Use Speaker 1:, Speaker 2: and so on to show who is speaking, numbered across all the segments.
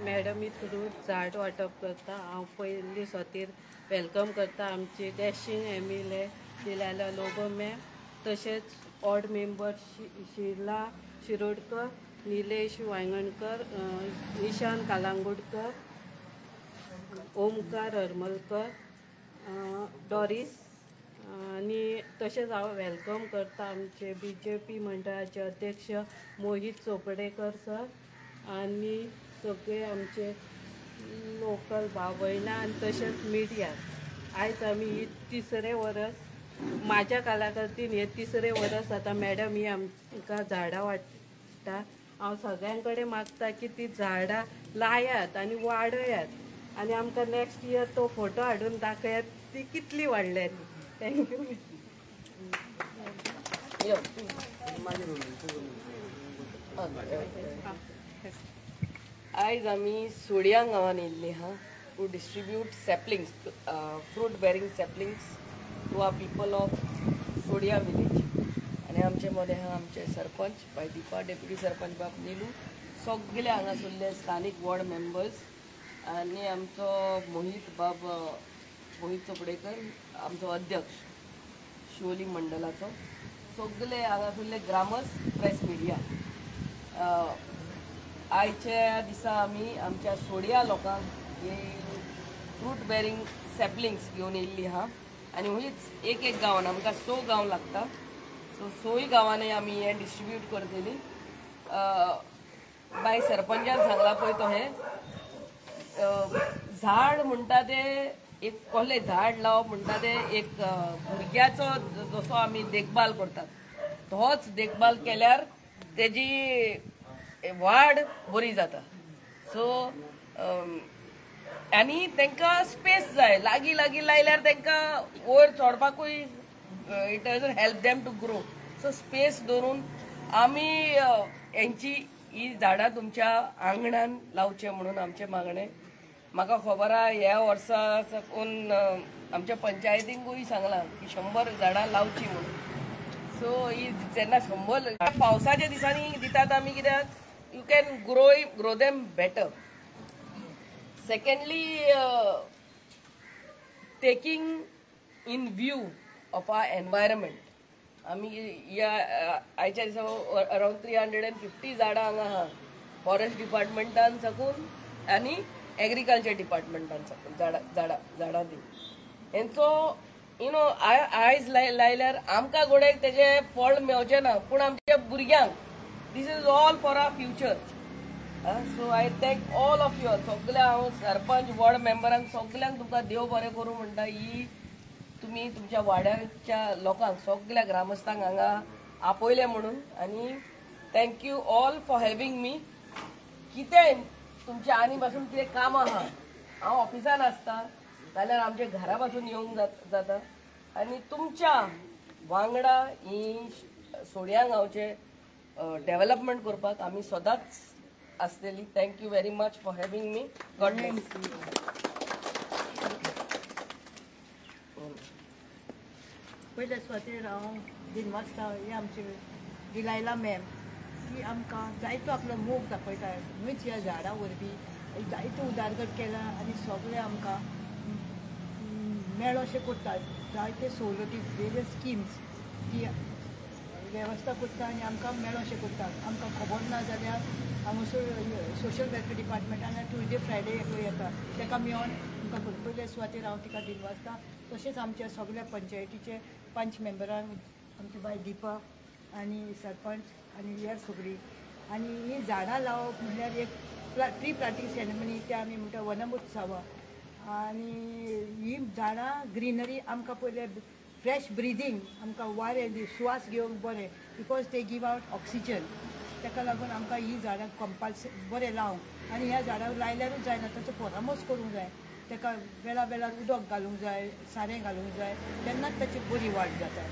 Speaker 1: मॅडमी through झाड वाटप करता। हांव पयली स्वातीर वेलकम करता आमचे डॅशिंग एम.एल.ए. दिलाला लोबो मॅम, तशेंच वॉर्ड मेंबर शिला शिरोडकर, निलेश वांयगणकर, निशांत कालांगुडकर, ओमकार हरमलकर, डॉरिस, आणि तशेंच हांव वेलकम करता आमचे BJP मंडळाचे अध्यक्ष मोहित चोपडेकर सर आणि सगळे आमचे लोकल भाव भयणां आनी तशेंच मिडिया। आयज आमी ही तिसरें वर्स म्हाज्या कलाकृतीन हे तिसरें वर्स जाता मॅडम ही आमकां झाडां वाडटा। हांव सगळ्यां कडेन मागता की ती झाडां लायात आनी वाडयात आनी आमकां नेक्स्ट इयर तो फोटो हाडून दाखयात ती कितली वाडल्यात। थँक्यू।
Speaker 2: आयज आमी सोडिया गांवान येयल्ली हा to distribute saplings, fruit bearing saplings to our people of Sodiya village. आनी आमचे मदें हा आमचे सरपंच बाय दीपा, डेप्युटी सरपंच बाब नीलू, सगळे हांगासरले स्थानीक वॉर्ड मेंबर्स आनी आमचो मोहित चोपडेकर आमचो अध्यक्ष शिवोली मंडलाचो, सगळे हांगासरले ग्रामस्थ, प्रेस मिडिया। आयच्या दिसा आमी आमच्या सोडिया लोकांक हे फ्रूट बेरिंग सॅपलिंग्स घेवन येयल्ली हा आनी हुंयच एक गांवान आमकां 6 गांव लागता, सो 6 गांवांनी आमी हे डिस्ट्रीब्यूट करतली। बाय सरपंचान सांगला पळय तो हे झाड म्हणटा ते एक कसलें झाड लावप म्हणटा ते एक भुरग्याचो जसो आमी देखभाल करतात तोच देखभाल केल्यार तेजी वाड बरी जाता। सो आनी तांकां स्पेस जाय, लागीं लागीं लायल्यार तांकां वयर चडपाकूय it doesn't help them to grow. So space दवरून आमी हेंची ही झाडां तुमच्या आंगणान लावचे म्हणून आमचें मागणें। म्हाका खबर आहा ह्या वर्सा साकून आमच्या पंचायतींकूय सांगलां की 100 झाडां लावची म्हणून। सो ही जेन्ना 100 पावसाच्या दिसांनी दितात आमी, कित्याक you can grow them better. Secondly taking in view of our environment. आमी ह्या आयच्या दिसा अराउंड 350 झाडां हांगा आहा, फॉरेस्ट डिपार्टमेंटान साकून आनी एग्रीकल्चर डिपार्टमेंटान साकून झाडां दी हेंचो आयज लायल्यार आमकां घोड्याक तेजे फळ मेळचें ना, पूण आमच्या भुरग्यांक this is all for our future. So I thank all of you, सगळे हांव सरपंच वॉर्ड मेंबरांक सगळ्यांक तुमकां देव बरें करूं म्हणटा। ही तुमी तुमच्या वाड्याच्या लोकांक सगळ्या ग्रामस्थांक हांगा आपयले म्हणून, आनी थँक्यू ऑल फॉर हॅविंग मी। कितेंय तुमच्या आनी पासून कितें काम आहा, हांव ऑफिसान आसता जाल्यार आमच्या घरा पासून येवंक जाता आनी तुमच्या वांगडा ही सोडिया गांवचे डेव्हलपमेंट करपाक आमी सदांच आसतली। Thank you very much for having me. God bless.
Speaker 3: पयल्या सुवातेर हांव दिनवासता हे आमचे दिलायला मॅम ती आमकां जायतो आपलो मोग दाखयता। ह्योच ह्या झाडां वरवीं जायतो उदारगत केला आनी सगळे आमकां मेळ अशें करतात। जायते सवलती वेरियस स्किम्स ती वेवस्था करता आनी आमकां मेळ अशें करतात। आमकां खबर ना जाल्यार हांगासर सोशल वेलफेअर डिपार्टमेंटान ट्युजडे फ्रायडे एकलो येता, ताका मेळोन आमकां पयल्या सुवातेर हांव तिका दिनवासता। तशेंच आमच्या सगळ्या पंचायतीचे 5 मेंबरांक आमची बाय दीपा आनी सरपंच आनी हेर सगळीं। आनी ही झाडां लावप म्हणल्यार एक ट्री प्लांटींग सेरेमनी ते आमी म्हणटा वनमहोत्सव। आनी ही झाडां ग्रीनरी आमकां पयले फ्रेश ब्रिदींग आमकां वारें श्वास घेवंक बरें, बिकॉज ते गीव आवट ऑक्सिजन। ताका लागून आमकां ही झाडां कंपल्सरी बरें लावंक आनी ह्या झाडां लायल्यारूच जायना, ताचो परामर्श करूंक जाय। ताका वेळा वेळार उदक घालूंक जाय, सारें घालूंक जाय, तेन्नाच ताची बरी वाड जाता।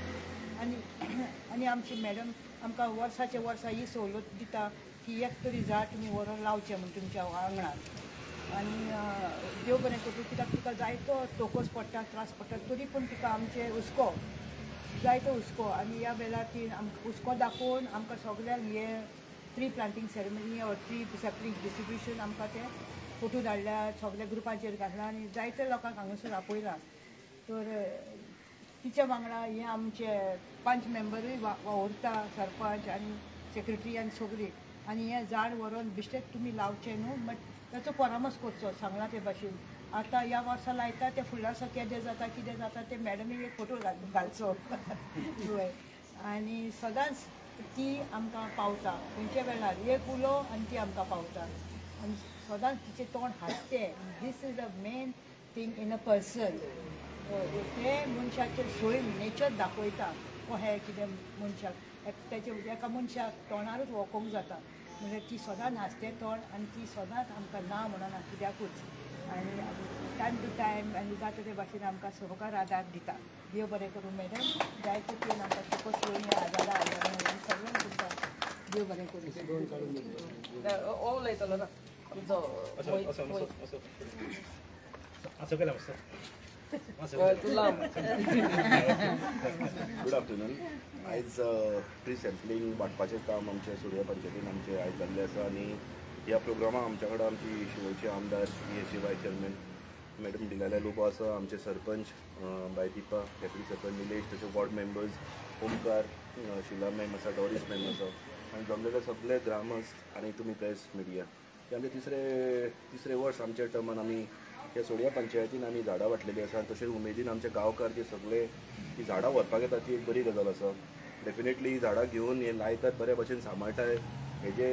Speaker 3: आनी आमची मॅडम आमकां वर्साचे वर्सा ही सवलत दिता की एक तरी झाड तुमी व्हरून लावचें म्हूण तुमच्या आंगणात। आनी देव बरें करूं, कित्याक तिका जायतो तोकोस पडटा, त्रास पडटा, तरी पूण तिका आमचे हुस्को जायतो हुस्को आनी ह्या वेळार ती आमकां हुस्को दाखोवन आमकां सगळ्यांक हे ट्री प्लांटींग सेरेमनी और ट्री सॅपलिंग डिस्ट्रिब्युशन आमकां ते फोटो धाडल्या, सगळ्या ग्रुपाचेर घातला आनी जायते लोकांक हांगासर आपयला. तर तिच्या वांगडा हे आमचे 5 मेंबरूय वावुरता, सरपंच आनी सेक्रेटरी आनी सगळीं. आनी हें झाड व्हरून बिश्टेच तुमी लावचें न्हू, बट ताचो परामर्श करचो सांगला ते भाशेन. आतां ह्या वर्सा लायता ते फुडल्या वर्सा कितें जाता ते मॅडमीक एक फोटो घालचो वय. आनी सदांच ती आमकां पावता खंयच्या वेळार एक उलो आनी ती आमकां पावता. आनी सदांच तिचें तोंड हांसतें. This is the main thing in a person. ते मनशाचेर सोय नेचर दाखयता हो हे कितें मनशाक तेचे एका मनशाक तोंडारूच वळखूंक जाता. म्हणजे ती सदांच हांसतें तोंड आनी ती सदांच आमकां ना म्हणना कित्याकूच. आनी टायम टू टायम आनी जाता ते भाशेन आमकां सहकार आदार दिता. देव बरें करूं मॅडम. जायते तुवें आमकां फुकट सोयी आदारा सगळें दिता. देव बरें करूं.
Speaker 2: हो उलयतलो ना आमचो
Speaker 4: गुड आफ्टरनून. आयज ट्री सॅम्पलिंग वांटपाचें काम आमच्या सुर्या पंचायतीन आमचे आयज जाल्लें आसा आनी ह्या प्रोग्रामाक आमच्या कडेन आमची शिवोलचे आमदार ESC वायस चेअरमॅन मॅडम दिलाल्या लोबो आसा, आमचे सरपंच बाय दिपा, डेप्युटी सरपंच निलेश, तशें वॉर्ड मेंबर्स ओमकार, शिला मॅम आसा, डॉरीस मॅम आसा आनी जमलेले सगळे ग्रामस्थ आनी तुमी प्रेस मिडिया. हे आमचे तिसरे वर्स आमच्या टर्मान आमी ह्या सोड्या पंचायतीन आमी झाडां वाटलेलीं आसा. तशेंच उमेदीन आमचे गांवकार जे सगळे ती झाडां व्हरपाक येतात ती एक बरी गजाल आसा. डेफिनेटली ही झाडां घेवन हे लायतात, बऱ्या भशेन सांबाळटात. हेजे